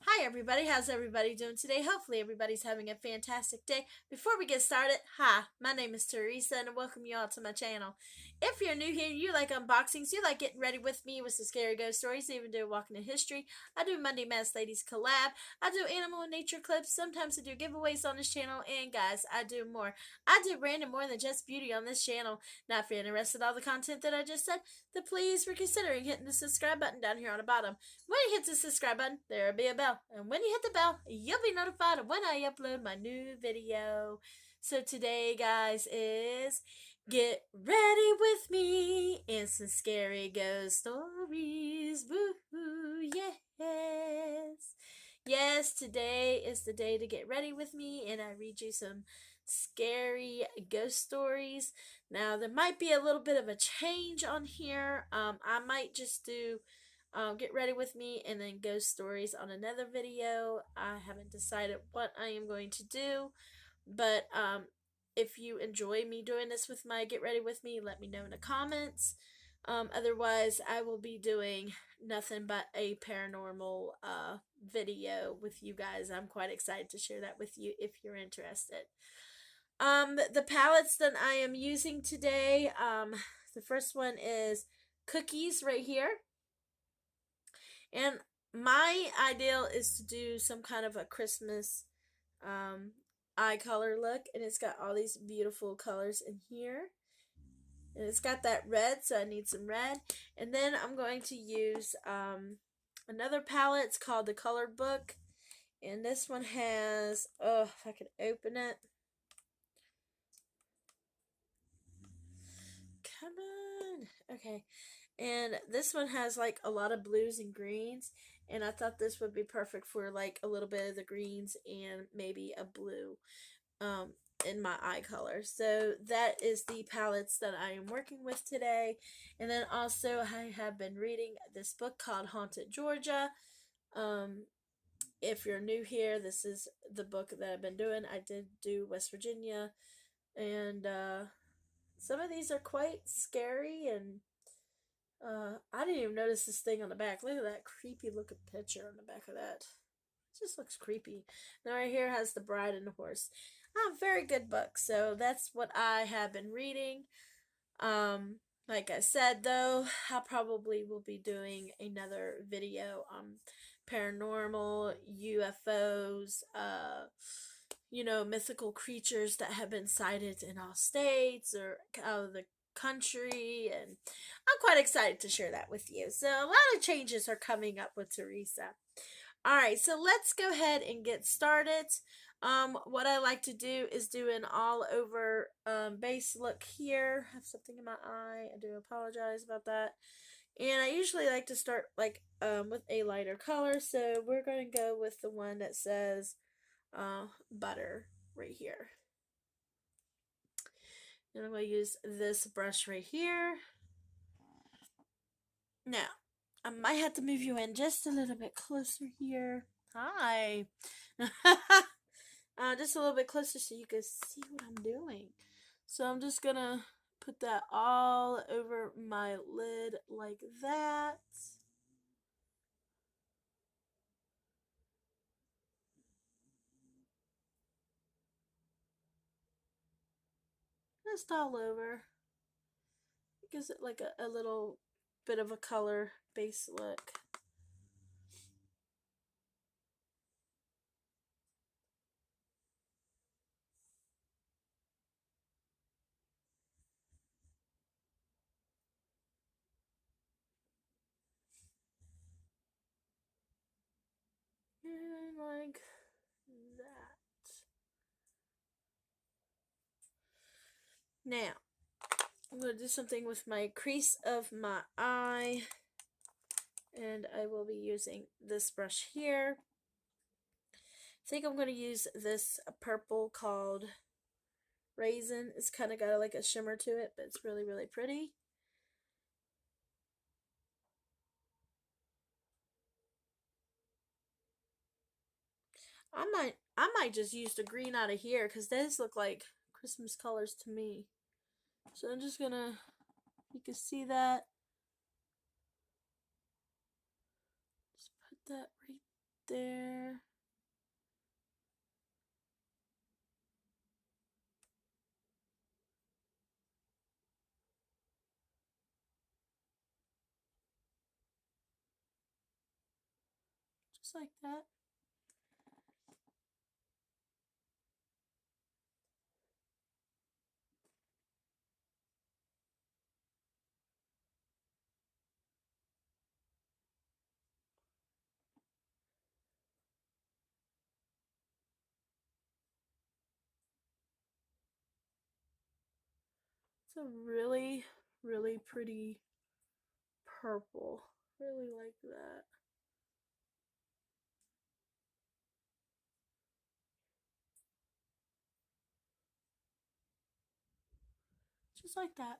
Hi everybody, how's everybody doing today? Hopefully everybody's having a fantastic day. Before we get started, hi, my name is Teresa and I welcome you all to my channel. If you're new here, you like unboxings, you like getting ready with me with some scary ghost stories, even do walking in history. I do Monday Mass Ladies collab, I do animal and nature clips, sometimes I do giveaways on this channel, and guys, I do more. I do random more than just beauty on this channel. Now if you're interested in all the content that I just said, then please reconsider hitting the subscribe button down here on the bottom. When you hit the subscribe button, there'll be a bell. And when you hit the bell, you'll be notified of when I upload my new video. So today, guys, is get ready with me and some scary ghost stories. Woohoo, yes. Yes, today is the day to get ready with me and I read you some scary ghost stories. Now, there might be a little bit of a change on here. I might just do get ready with me and then ghost stories on another video. I haven't decided what I am going to do, but if you enjoy me doing this with my get ready with me, let me know in the comments. Otherwise, I will be doing nothing but a paranormal video with you guys. I'm quite excited to share that with you if you're interested. The palettes that I am using today, the first one is Cookies right here. And my ideal is to do some kind of a Christmas um, eye color look. And it's got all these beautiful colors in here. And it's got that red, so I need some red. And then I'm going to use another palette. It's called the Color Book. And this one has, oh, if I could open it. Come on. Okay. And this one has like a lot of blues and greens. And I thought this would be perfect for like a little bit of the greens and maybe a blue in my eye color. So that is the palettes that I am working with today. And then also I have been reading this book called Haunted Georgia. Um, if you're new here, this is the book that I've been doing. I did do West Virginia. And some of these are quite scary and I didn't even notice this thing on the back. Look at that creepy looking picture on the back of that. It just looks creepy. Now right here has the bride and the horse. Very good book. So that's what I have been reading. Like I said though, I probably will be doing another video on paranormal, UFOs, mythical creatures that have been sighted in all states or out of the country, and I'm quite excited to share that with you. So a lot of changes are coming up with Teresa. All right, so let's go ahead and get started. What I like to do is do an all over base look here. I have something in my eye. I do apologize about that. And I usually like to start like with a lighter color. So we're going to go with the one that says butter right here. And I'm going to use this brush right here. Now, I might have to move you in just a little bit closer here. Hi. Just a little bit closer so you can see what I'm doing. So I'm just going to put that all over my lid like that. Just all over. It gives it like a little bit of a color base look. And like that. Now, I'm going to do something with my crease of my eye. And I will be using this brush here. I think I'm going to use this purple called Raisin. It's kind of got like a shimmer to it, but it's really, really pretty. I might just use the green out of here because these look like Christmas colors to me. So I'm just gonna, you can see that. Just put that right there. Just like that. It's a really, really pretty purple. Really like that. Just like that.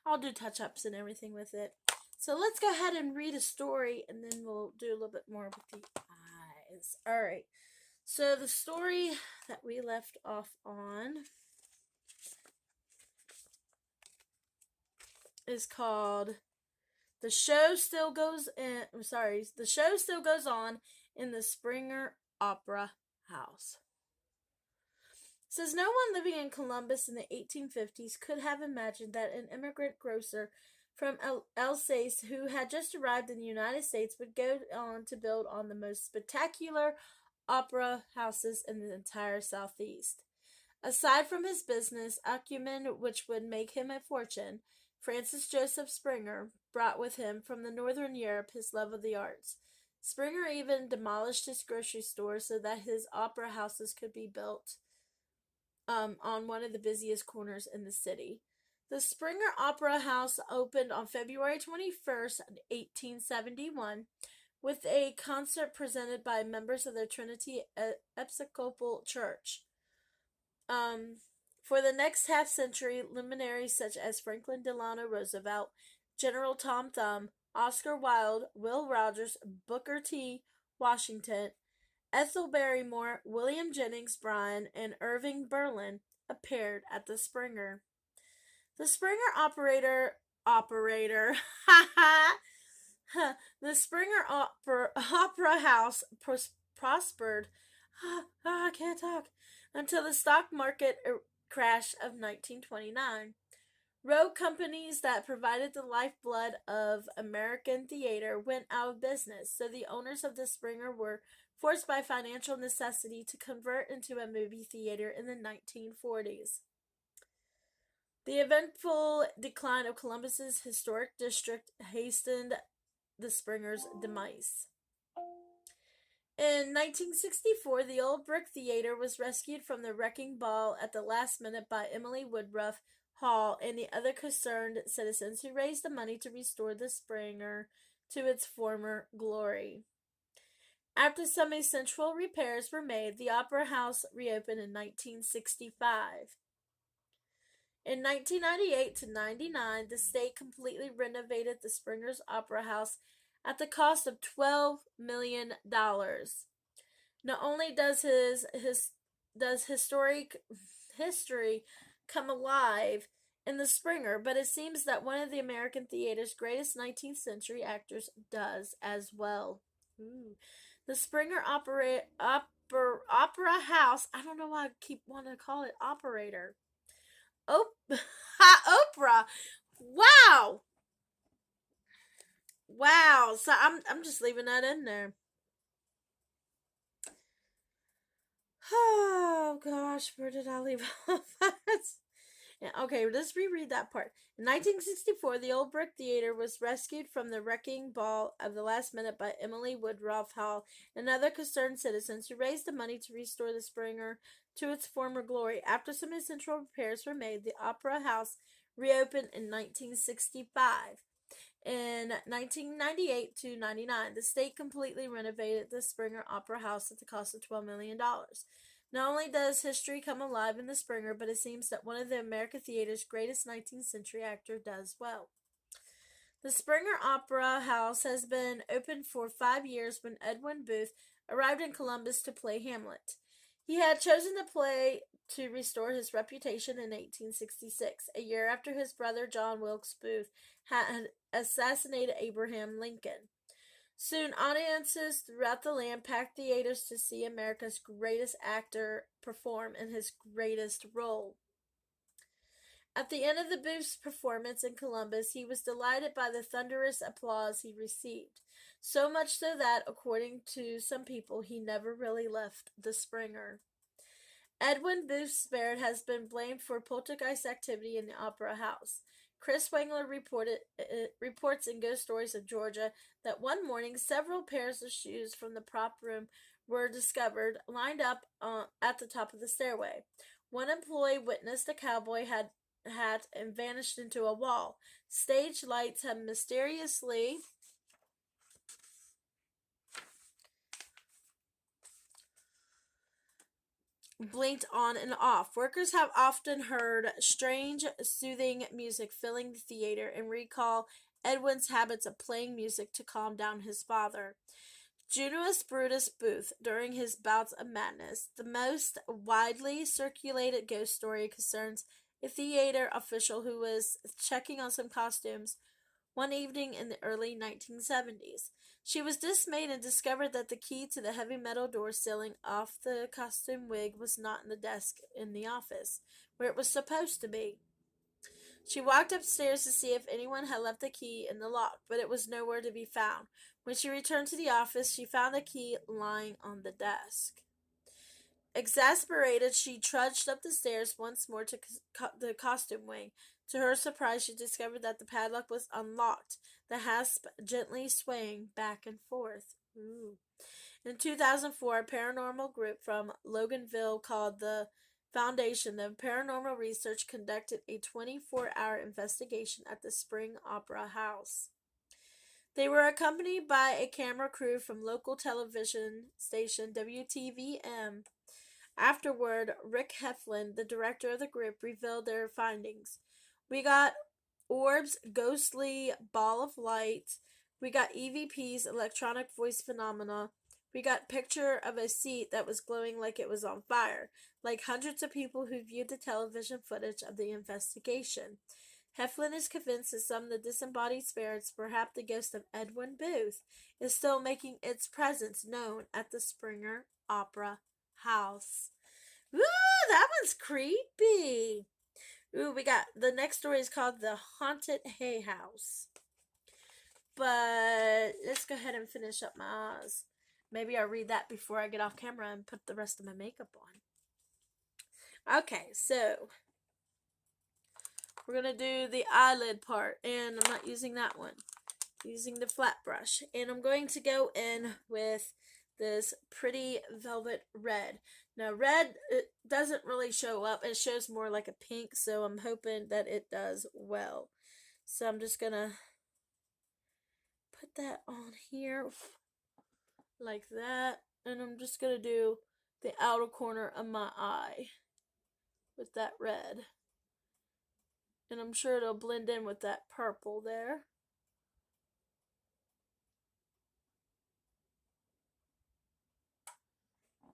I'll do touch ups and everything with it. So let's go ahead and read a story and then we'll do a little bit more with the eyes. Alright. So the story that we left off on is called The Show Still Goes in I'm sorry, The Show Still Goes On in the Springer Opera House. It says no one living in Columbus in the 1850s could have imagined that an immigrant grocer from Alsace who had just arrived in the United States would go on to build on the most spectacular opera houses in the entire Southeast. Aside from his business acumen, which would make him a fortune, Francis Joseph Springer brought with him from the Northern Europe his love of the arts. Springer even demolished his grocery store so that his opera houses could be built on one of the busiest corners in the city. The Springer Opera House opened on February 21st, 1871, with a concert presented by members of the Trinity Episcopal Church. Um, for the next half century, luminaries such as Franklin Delano Roosevelt, General Tom Thumb, Oscar Wilde, Will Rogers, Booker T. Washington, Ethel Barrymore, William Jennings Bryan, and Irving Berlin appeared at the Springer. The Springer operator, the Springer Opera House prospered. I can't talk until the stock market crash of 1929. Road companies that provided the lifeblood of American theater went out of business, so the owners of the Springer were forced by financial necessity to convert into a movie theater in the 1940s. The eventful decline of Columbus's historic district hastened the Springer's demise. In 1964, the old brick theater was rescued from the wrecking ball at the last minute by Emily Woodruff Hall and the other concerned citizens who raised the money to restore the Springer to its former glory. After some essential repairs were made, the Opera House reopened in 1965. In 1998 to 99, the state completely renovated the Springer's Opera House at the cost of $12 million. Not only does historic history come alive in the Springer, but it seems that one of the American theater's greatest 19th century actors does as well. Ooh. The Springer Opera House. I don't know why I keep wanting to call it operator. Oprah. Wow. Wow. So I'm just leaving that in there. Oh gosh, where did I leave off? Okay, let's reread that part. In 1964, the old brick theater was rescued from the wrecking ball of the last minute by Emily Woodruff Hall and other concerned citizens who raised the money to restore the Springer to its former glory. After some essential repairs were made, the Opera House reopened in 1965. In 1998 to 99, the state completely renovated the Springer Opera House at the cost of $12 million. Not only does history come alive in the Springer, but it seems that one of the American theater's greatest 19th century actor does well. The Springer Opera House has been open for 5 years when Edwin Booth arrived in Columbus to play Hamlet. He had chosen the play to restore his reputation in 1866, a year after his brother John Wilkes Booth had assassinated Abraham Lincoln. Soon, audiences throughout the land packed theaters to see America's greatest actor perform in his greatest role. At the end of the Booth's performance in Columbus, he was delighted by the thunderous applause he received, so much so that, according to some people, he never really left the Springer. Edwin Booth's spirit has been blamed for poltergeist activity in the Opera House. Chris Wengler reports in Ghost Stories of Georgia that one morning several pairs of shoes from the prop room were discovered lined up at the top of the stairway. One employee witnessed a cowboy hat and vanished into a wall. Stage lights had mysteriously blinked on and off. Workers have often heard strange, soothing music filling the theater and recall Edwin's habits of playing music to calm down his father. Junius Brutus Booth, during his bouts of madness, the most widely circulated ghost story concerns a theater official who was checking on some costumes one evening in the early 1970s. She was dismayed and discovered that the key to the heavy metal door sealing off the costume wig was not in the desk in the office, where it was supposed to be. She walked upstairs to see if anyone had left the key in the lock, but it was nowhere to be found. When she returned to the office, she found the key lying on the desk. Exasperated, she trudged up the stairs once more to the costume wing. To her surprise, she discovered that the padlock was unlocked, the hasp gently swaying back and forth. Ooh. In 2004, a paranormal group from Loganville called the Foundation of Paranormal Research conducted a 24-hour investigation at the Spring Opera House. They were accompanied by a camera crew from local television station WTVM. Afterward, Rick Heflin, the director of the group, revealed their findings. We got orbs, ghostly ball of light. We got EVPs, electronic voice phenomena. We got picture of a seat that was glowing like it was on fire, like hundreds of people who viewed the television footage of the investigation. Heflin is convinced that some of the disembodied spirits, perhaps the ghost of Edwin Booth, is still making its presence known at the Springer Opera House. Ooh, that one's creepy. Ooh, we got the next story is called The Haunted Hay House. But let's go ahead and finish up my eyes. Maybe I'll read that before I get off camera and put the rest of my makeup on. Okay, so we're gonna do the eyelid part, and I'm not using that one. I'm using the flat brush, and I'm going to go in with this pretty velvet red. Now, red it doesn't really show up; it shows more like a pink. So I'm hoping that it does well. So I'm just gonna put that on here like that, and I'm just gonna do the outer corner of my eye with that red, and I'm sure it'll blend in with that purple there.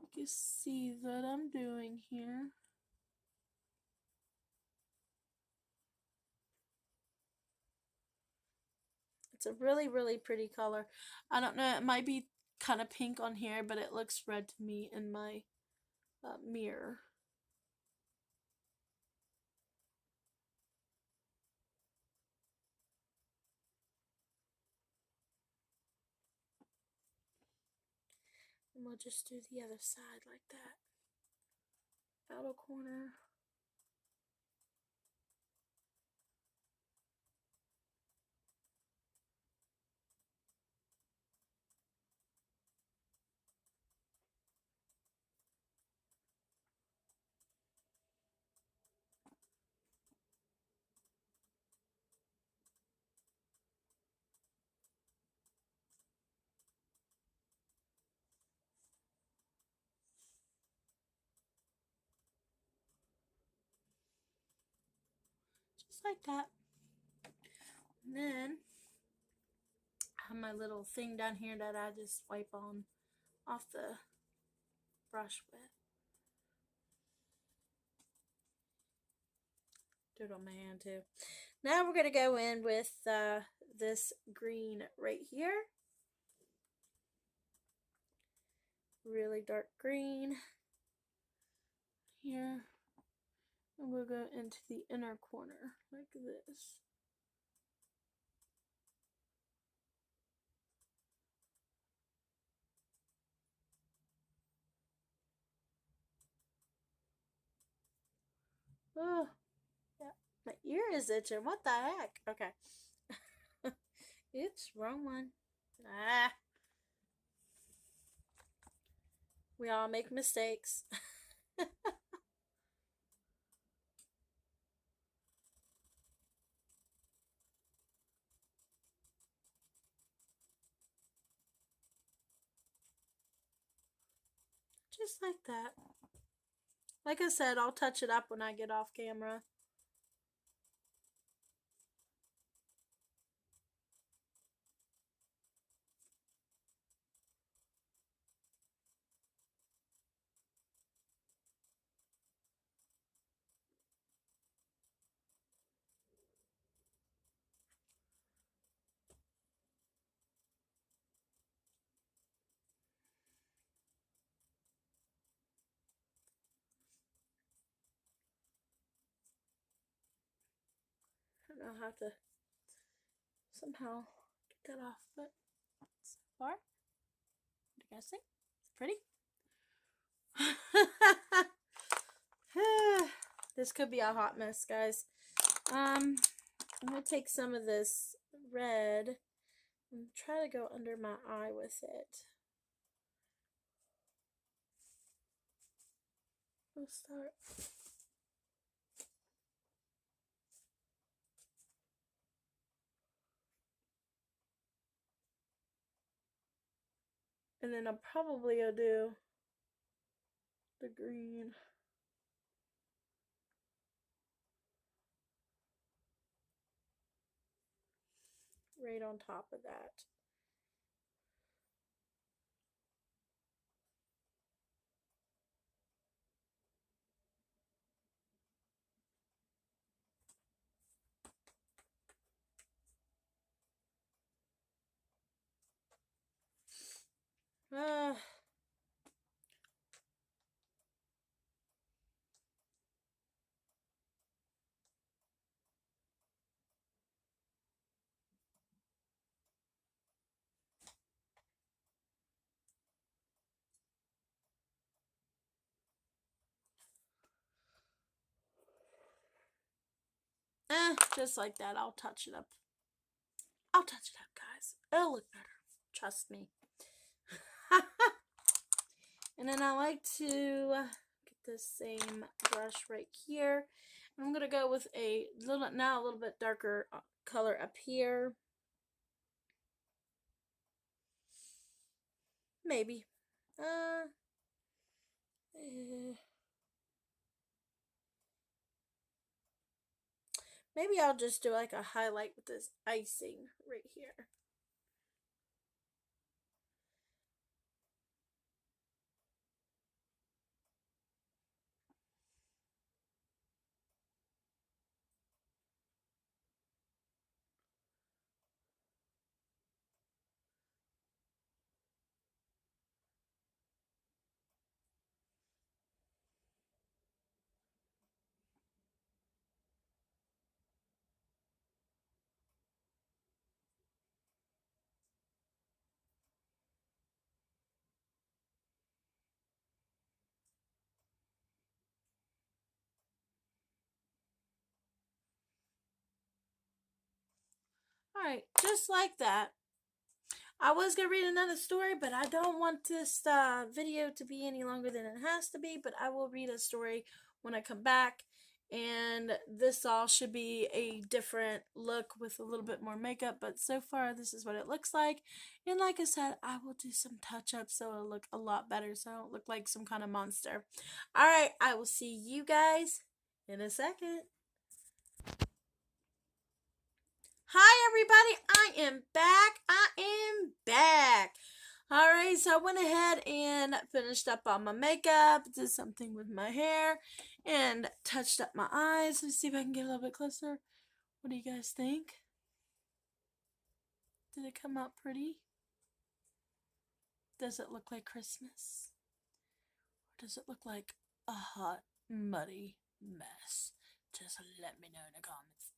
You can see what I'm doing here. It's a really, really pretty color. I don't know, it might be kind of pink on here, but it looks red to me in my mirror. And we'll just do the other side like that. Outer corner. Just like that. And then I have my little thing down here that I just wipe on off the brush with. Do it on my hand too. Now we're going to go in with this green right here. really dark green here. And we'll go into the inner corner like this. Oh, yeah. My ear is itching. What the heck? Okay. Oops, wrong one. Ah, we all make mistakes. Just like that. Like I said, I'll touch it up when I get off camera. I don't know how to somehow get that off, but so far, what do you guys think? It's pretty. This could be a hot mess, guys. I'm gonna take some of this red and try to go under my eye with it. We'll start. And then I'm probably gonna do the green. Right on top of that. Uh, just like that. I'll touch it up. I'll touch it up, guys. It'll look better. Trust me. And then I like to get the same brush right here. I'm gonna go with a little bit darker color up here. Maybe. Uh, maybe I'll just do like a highlight with this icing right here. Alright, just like that. I was going to read another story, but I don't want this video to be any longer than it has to be, but I will read a story when I come back. And this all should be a different look with a little bit more makeup, but so far this is what it looks like. And like I said, I will do some touch-ups so it'll look a lot better so I don't look like some kind of monster. Alright, I will see you guys in a second. Hi everybody, I am back. Alright, so I went ahead and finished up on my makeup, did something with my hair, and touched up my eyes. Let's see if I can get a little bit closer. What do you guys think? Did it come out pretty? Does it look like Christmas? Or does it look like a hot, muddy mess? Just let me know in the comments.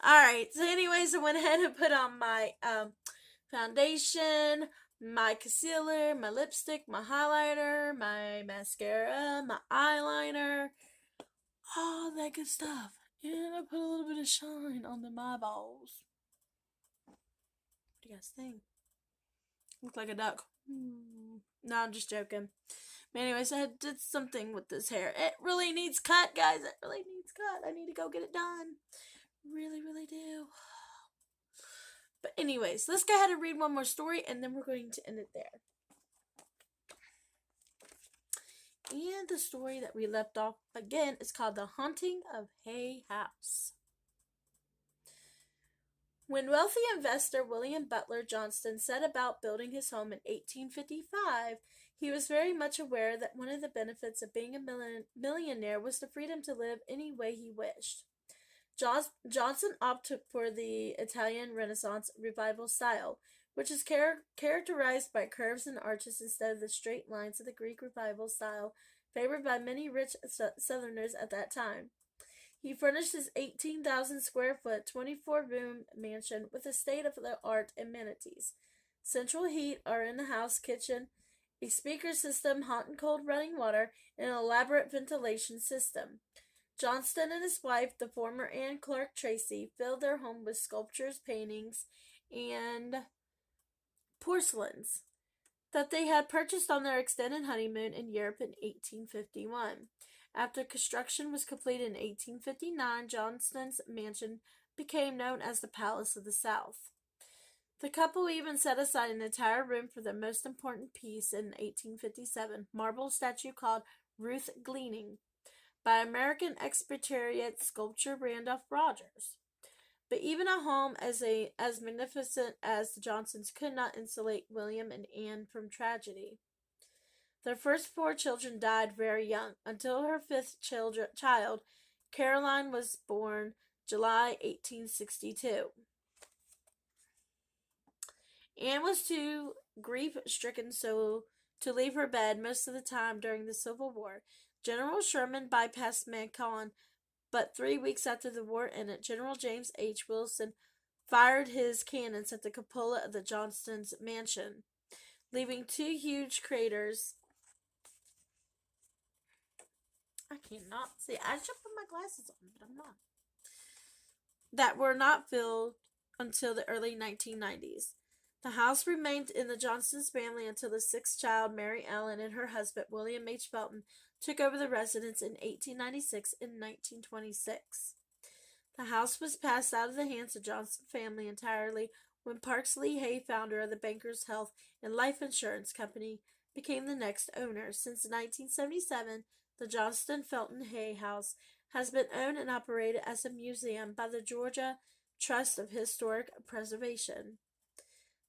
Alright, so anyways, I went ahead and put on my foundation, my concealer, my lipstick, my highlighter, my mascara, my eyeliner, all that good stuff. And I put a little bit of shine on my eyeballs. What do you guys think? Look like a duck. No, I'm just joking. But anyways, I did something with this hair. It really needs cut, guys. It really needs cut. I need to go get it done. Really, really do. But anyways, let's go ahead and read one more story, and then we're going to end it there. And the story that we left off, again, is called The Haunting of Hay House. When wealthy investor William Butler Johnston set about building his home in 1855, he was very much aware that one of the benefits of being a millionaire was the freedom to live any way he wished. Johnson opted for the Italian Renaissance Revival style, which is characterized by curves and arches instead of the straight lines of the Greek Revival style favored by many rich Southerners at that time. He furnished his 18,000 square foot, 24-room mansion with a state-of-the-art amenities. Central heat are in the house kitchen, a speaker system, hot and cold running water, and an elaborate ventilation system. Johnston and his wife, the former Anne Clark Tracy, filled their home with sculptures, paintings, and porcelains that they had purchased on their extended honeymoon in Europe in 1851. After construction was completed in 1859, Johnston's mansion became known as the Palace of the South. The couple even set aside an entire room for their most important piece in 1857, marble statue called Ruth Gleaning, by American expatriate sculptor Randolph Rogers. But even a home as magnificent as the Johnsons could not insulate William and Anne from tragedy. Their first 4 children died very young, until her 5th child, Caroline, was born July 1862. Anne was too grief-stricken so to leave her bed most of the time during the Civil War. General Sherman bypassed Macon, but 3 weeks after the war ended, General James H. Wilson fired his cannons at the cupola of the Johnstons' mansion, leaving 2 huge craters. I cannot see. I should put my glasses on, but I'm not. That were not filled until the early 1990s. The house remained in the Johnston's family until the 6th child, Mary Ellen, and her husband, William H. Felton, took over the residence in 1896 and 1926. The house was passed out of the hands of the Johnston family entirely when Parks Lee Hay, founder of the Bankers Health and Life Insurance Company, became the next owner. Since 1977, the Johnston Felton Hay House has been owned and operated as a museum by the Georgia Trust of Historic Preservation.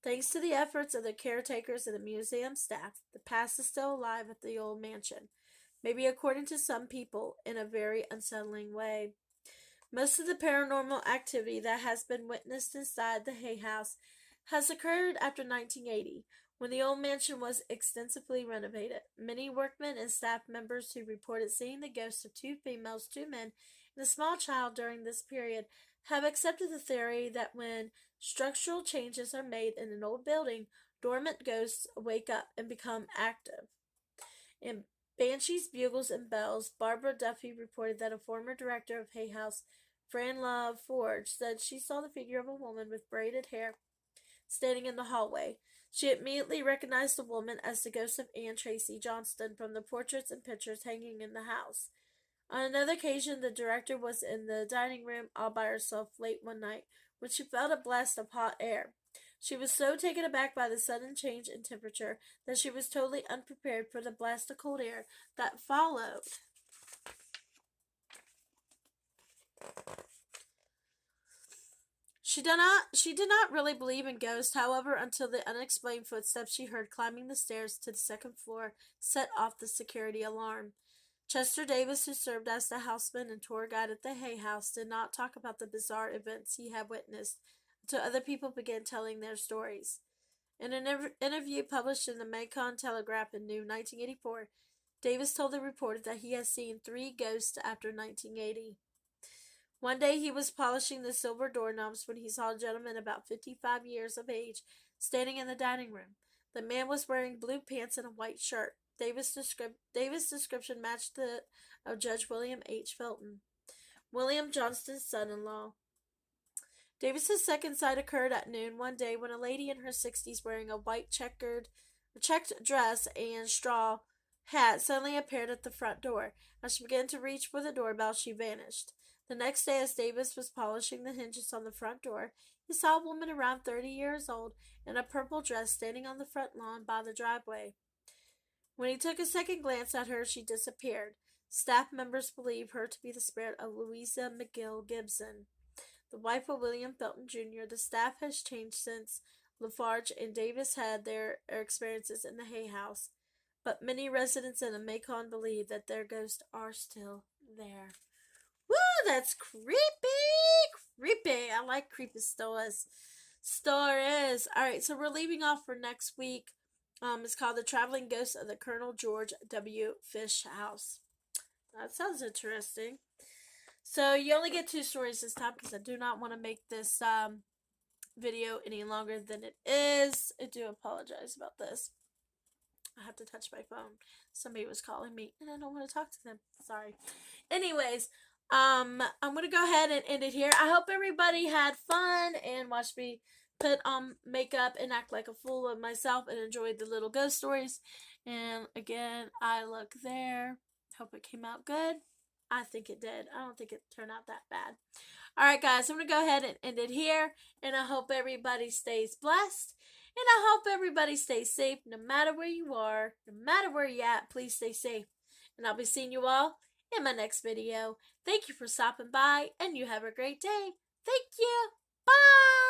Thanks to the efforts of the caretakers and the museum staff, the past is still alive at the old mansion, maybe according to some people, in a very unsettling way. Most of the paranormal activity that has been witnessed inside the Hay House has occurred after 1980, when the old mansion was extensively renovated. Many workmen and staff members who reported seeing the ghosts of 2 females, 2 men, and a small child during this period have accepted the theory that when structural changes are made in an old building, dormant ghosts wake up and become active. In Banshees, Bugles, and Bells, Barbara Duffy reported that a former director of Hay House, Fran Love Forge, said she saw the figure of a woman with braided hair standing in the hallway. She immediately recognized the woman as the ghost of Anne Tracy Johnston from the portraits and pictures hanging in the house. On another occasion, the director was in the dining room all by herself late one night when she felt a blast of hot air. She was so taken aback by the sudden change in temperature that she was totally unprepared for the blast of cold air that followed. She did not really believe in ghosts, however, until the unexplained footsteps she heard climbing the stairs to the 2nd floor set off the security alarm. Chester Davis, who served as the houseman and tour guide at the Hay House, did not talk about the bizarre events he had witnessed until other people began telling their stories. In an interview published in the Macon Telegraph in June 1984, Davis told the reporter that he has seen 3 ghosts after 1980. One day he was polishing the silver doorknobs when he saw a gentleman about 55 years of age standing in the dining room. The man was wearing blue pants and a white shirt. Davis' description matched that of Judge William H. Felton, William Johnston's son-in-law. Davis's second sight occurred at noon one day when a lady in her 60s wearing a white checked dress and straw hat suddenly appeared at the front door. As she began to reach for the doorbell, she vanished. The next day, as Davis was polishing the hinges on the front door, he saw a woman around 30 years old in a purple dress standing on the front lawn by the driveway. When he took a second glance at her, she disappeared. Staff members believe her to be the spirit of Louisa McGill Gibson, the wife of William Felton Jr. The staff has changed since Lafarge and Davis had their experiences in the Hay House, but many residents in the Macon believe that their ghosts are still there. Woo, that's creepy! Creepy. I like creepy stories. Alright, so we're leaving off for next week. It's called The Traveling Ghost of the Colonel George W. Fish House. That sounds interesting. So you only get 2 stories this time because I do not want to make this video any longer than it is. I do apologize about this. I have to touch my phone. Somebody was calling me and I don't want to talk to them. Sorry. Anyways, I'm going to go ahead and end it here. I hope everybody had fun and watched me put on makeup and act like a fool of myself and enjoyed the little ghost stories. And again, I look there. Hope it came out good. I think it did. I don't think it turned out that bad. Alright guys, I'm going to go ahead and end it here. And I hope everybody stays blessed. And I hope everybody stays safe no matter where you are. No matter where you're at, please stay safe. And I'll be seeing you all in my next video. Thank you for stopping by and you have a great day. Thank you. Bye.